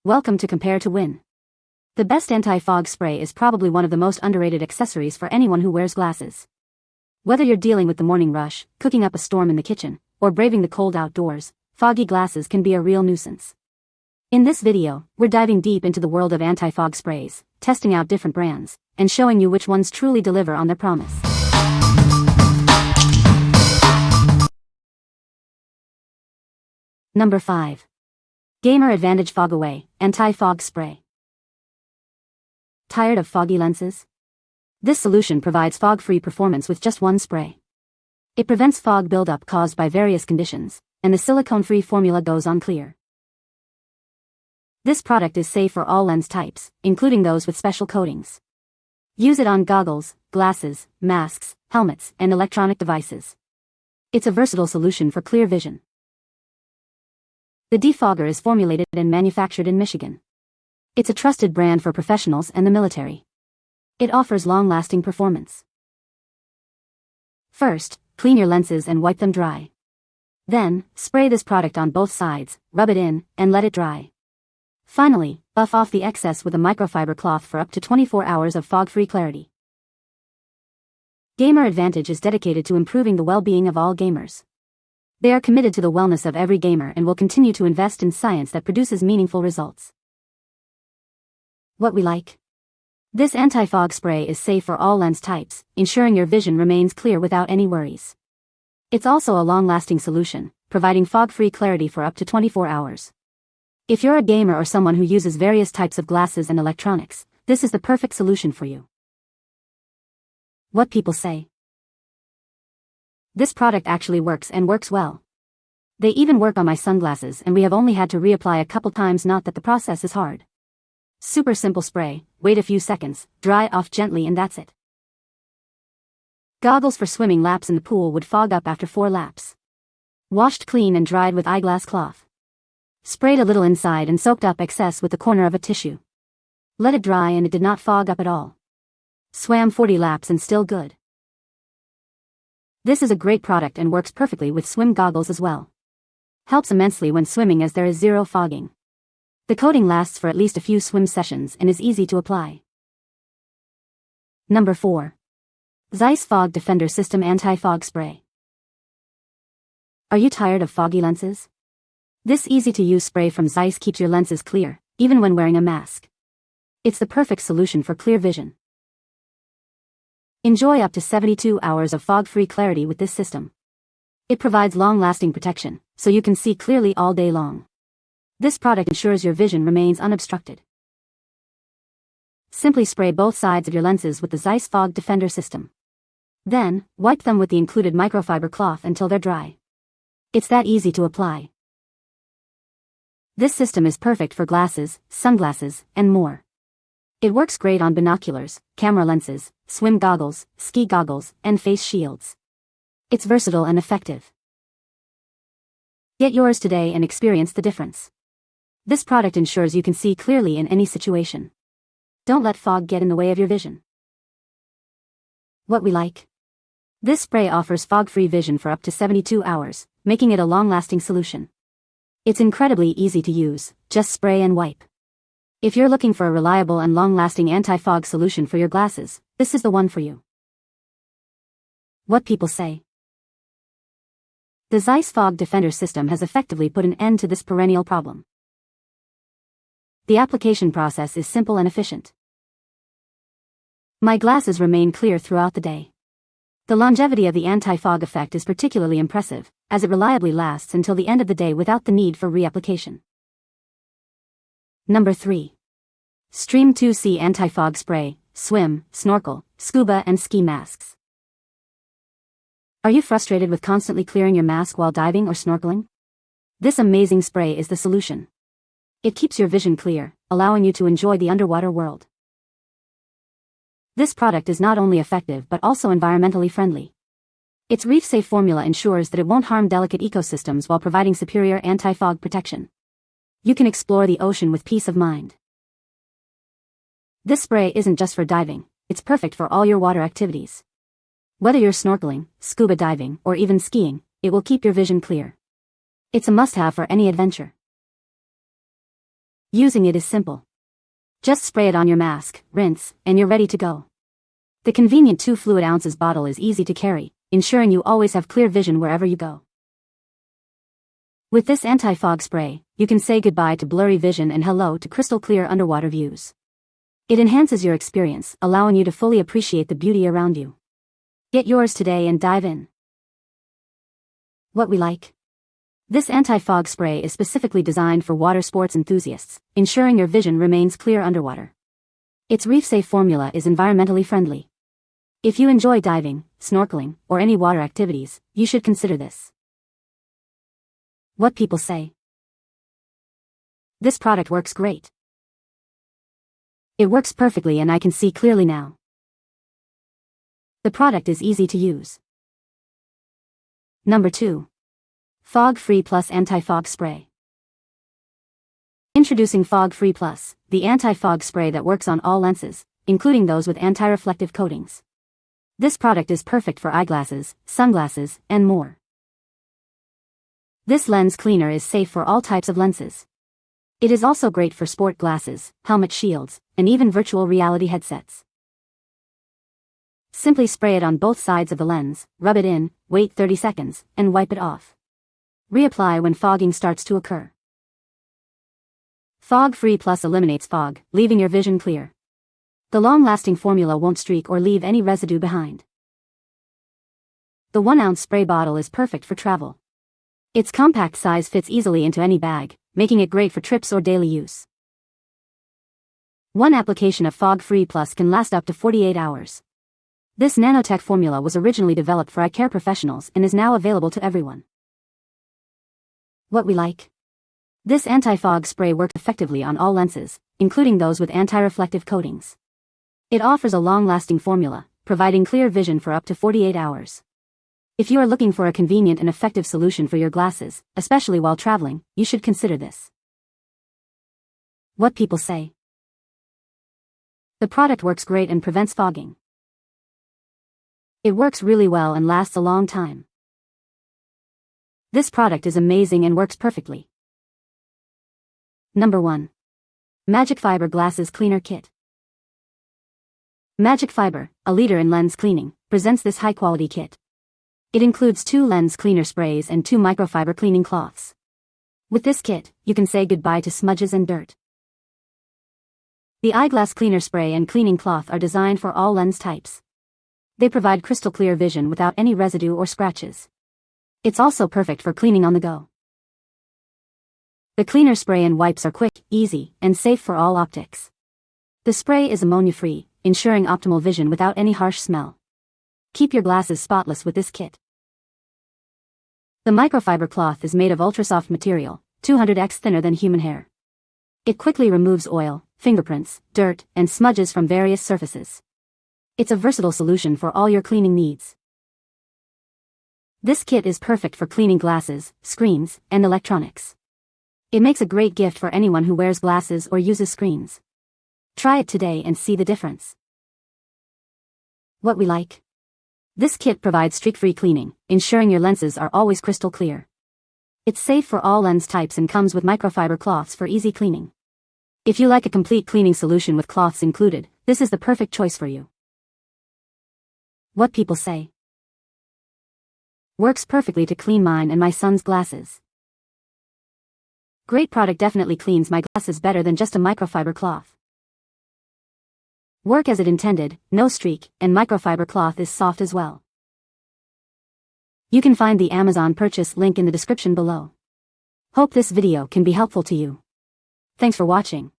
Welcome to Compare to Win. The best anti-fog spray is probably one of the most underrated accessories for anyone who wears glasses. Whether you're dealing with the morning rush, cooking up a storm in the kitchen, or braving the cold outdoors, foggy glasses can be a real nuisance. In this video, we're diving deep into the world of anti-fog sprays, testing out different brands, and showing you which ones truly deliver on their promise. Number 5. Gamer Advantage FogAway Anti-Fog Spray. Tired of foggy lenses? This solution provides fog-free performance with just one spray. It prevents fog buildup caused by various conditions, and the silicone-free formula goes on clear. This product is safe for all lens types, including those with special coatings. Use it on goggles, glasses, masks, helmets, and electronic devices. It's a versatile solution for clear vision. The defogger is formulated and manufactured in Michigan. It's a trusted brand for professionals and the military. It offers long-lasting performance. First, clean your lenses and wipe them dry. Then, spray this product on both sides, rub it in, and let it dry. Finally, buff off the excess with a microfiber cloth for up to 24 hours of fog-free clarity. Gamer Advantage is dedicated to improving the well-being of all gamers. They are committed to the wellness of every gamer and will continue to invest in science that produces meaningful results. What we like? This anti-fog spray is safe for all lens types, ensuring your vision remains clear without any worries. It's also a long-lasting solution, providing fog-free clarity for up to 24 hours. If you're a gamer or someone who uses various types of glasses and electronics, this is the perfect solution for you. What people say? This product actually works and works well. They even work on my sunglasses and we have only had to reapply a couple times, not that the process is hard. Super simple spray, wait a few seconds, dry off gently and that's it. Goggles for swimming laps in the pool would fog up after 4 laps. Washed clean and dried with eyeglass cloth. Sprayed a little inside and soaked up excess with the corner of a tissue. Let it dry and it did not fog up at all. Swam 40 laps and still good. This is a great product and works perfectly with swim goggles as well. Helps immensely when swimming as there is zero fogging. The coating lasts for at least a few swim sessions and is easy to apply. Number 4. ZEISS Fog Defender System Anti-Fog Spray. Are you tired of foggy lenses? This easy-to-use spray from ZEISS keeps your lenses clear, even when wearing a mask. It's the perfect solution for clear vision. Enjoy up to 72 hours of fog-free clarity with this system. It provides long-lasting protection, so you can see clearly all day long. This product ensures your vision remains unobstructed. Simply spray both sides of your lenses with the ZEISS Fog Defender system. Then, wipe them with the included microfiber cloth until they're dry. It's that easy to apply. This system is perfect for glasses, sunglasses, and more. It works great on binoculars, camera lenses, swim goggles, ski goggles, and face shields. It's versatile and effective. Get yours today and experience the difference. This product ensures you can see clearly in any situation. Don't let fog get in the way of your vision. What we like? This spray offers fog-free vision for up to 72 hours, making it a long-lasting solution. It's incredibly easy to use, just spray and wipe. If you're looking for a reliable and long-lasting anti-fog solution for your glasses, this is the one for you. What people say. The ZEISS Fog Defender system has effectively put an end to this perennial problem. The application process is simple and efficient. My glasses remain clear throughout the day. The longevity of the anti-fog effect is particularly impressive, as it reliably lasts until the end of the day without the need for reapplication. Number 3. Stream 2C Anti-Fog Spray, Swim, Snorkel, Scuba and Ski Masks. Are you frustrated with constantly clearing your mask while diving or snorkeling? This amazing spray is the solution. It keeps your vision clear, allowing you to enjoy the underwater world. This product is not only effective but also environmentally friendly. Its reef-safe formula ensures that it won't harm delicate ecosystems while providing superior anti-fog protection. You can explore the ocean with peace of mind. This spray isn't just for diving, it's perfect for all your water activities. Whether you're snorkeling, scuba diving, or even skiing, it will keep your vision clear. It's a must-have for any adventure. Using it is simple. Just spray it on your mask, rinse, and you're ready to go. The convenient 2 fluid ounces bottle is easy to carry, ensuring you always have clear vision wherever you go. With this anti-fog spray, you can say goodbye to blurry vision and hello to crystal clear underwater views. It enhances your experience, allowing you to fully appreciate the beauty around you. Get yours today and dive in. What we like. This anti-fog spray is specifically designed for water sports enthusiasts, ensuring your vision remains clear underwater. Its reef-safe formula is environmentally friendly. If you enjoy diving, snorkeling, or any water activities, you should consider this. What people say. This product works great. It works perfectly and I can see clearly now. The product is easy to use. Number 2. Fog Free Plus Anti-Fog Spray. Introducing Fog Free Plus, the anti-fog spray that works on all lenses, including those with anti-reflective coatings. This product is perfect for eyeglasses, sunglasses, and more. This lens cleaner is safe for all types of lenses. It is also great for sport glasses, helmet shields, and even virtual reality headsets. Simply spray it on both sides of the lens, rub it in, wait 30 seconds, and wipe it off. Reapply when fogging starts to occur. Fog Free Plus eliminates fog, leaving your vision clear. The long-lasting formula won't streak or leave any residue behind. The 1-ounce spray bottle is perfect for travel. Its compact size fits easily into any bag, making it great for trips or daily use. One application of Fog Free Plus can last up to 48 hours. This nanotech formula was originally developed for eye care professionals and is now available to everyone. What we like. This anti-fog spray works effectively on all lenses, including those with anti-reflective coatings. It offers a long-lasting formula, providing clear vision for up to 48 hours. If you are looking for a convenient and effective solution for your glasses, especially while traveling, you should consider this. What people say. The product works great and prevents fogging. It works really well and lasts a long time. This product is amazing and works perfectly. Number 1. MagicFiber Glasses Cleaner Kit. MagicFiber, a leader in lens cleaning, presents this high-quality kit. It includes 2 lens cleaner sprays and 2 microfiber cleaning cloths. With this kit, you can say goodbye to smudges and dirt. The eyeglass cleaner spray and cleaning cloth are designed for all lens types. They provide crystal clear vision without any residue or scratches. It's also perfect for cleaning on the go. The cleaner spray and wipes are quick, easy, and safe for all optics. The spray is ammonia-free, ensuring optimal vision without any harsh smell. Keep your glasses spotless with this kit. The microfiber cloth is made of ultra-soft material, 200x thinner than human hair. It quickly removes oil, fingerprints, dirt, and smudges from various surfaces. It's a versatile solution for all your cleaning needs. This kit is perfect for cleaning glasses, screens, and electronics. It makes a great gift for anyone who wears glasses or uses screens. Try it today and see the difference. What we like. This kit provides streak-free cleaning, ensuring your lenses are always crystal clear. It's safe for all lens types and comes with microfiber cloths for easy cleaning. If you like a complete cleaning solution with cloths included, this is the perfect choice for you. What people say. Works perfectly to clean mine and my son's glasses. Great product, definitely cleans my glasses better than just a microfiber cloth. Work as it intended, no streak, and microfiber cloth is soft as well. You can find the Amazon purchase link in the description below. Hope this video can be helpful to you. Thanks for watching.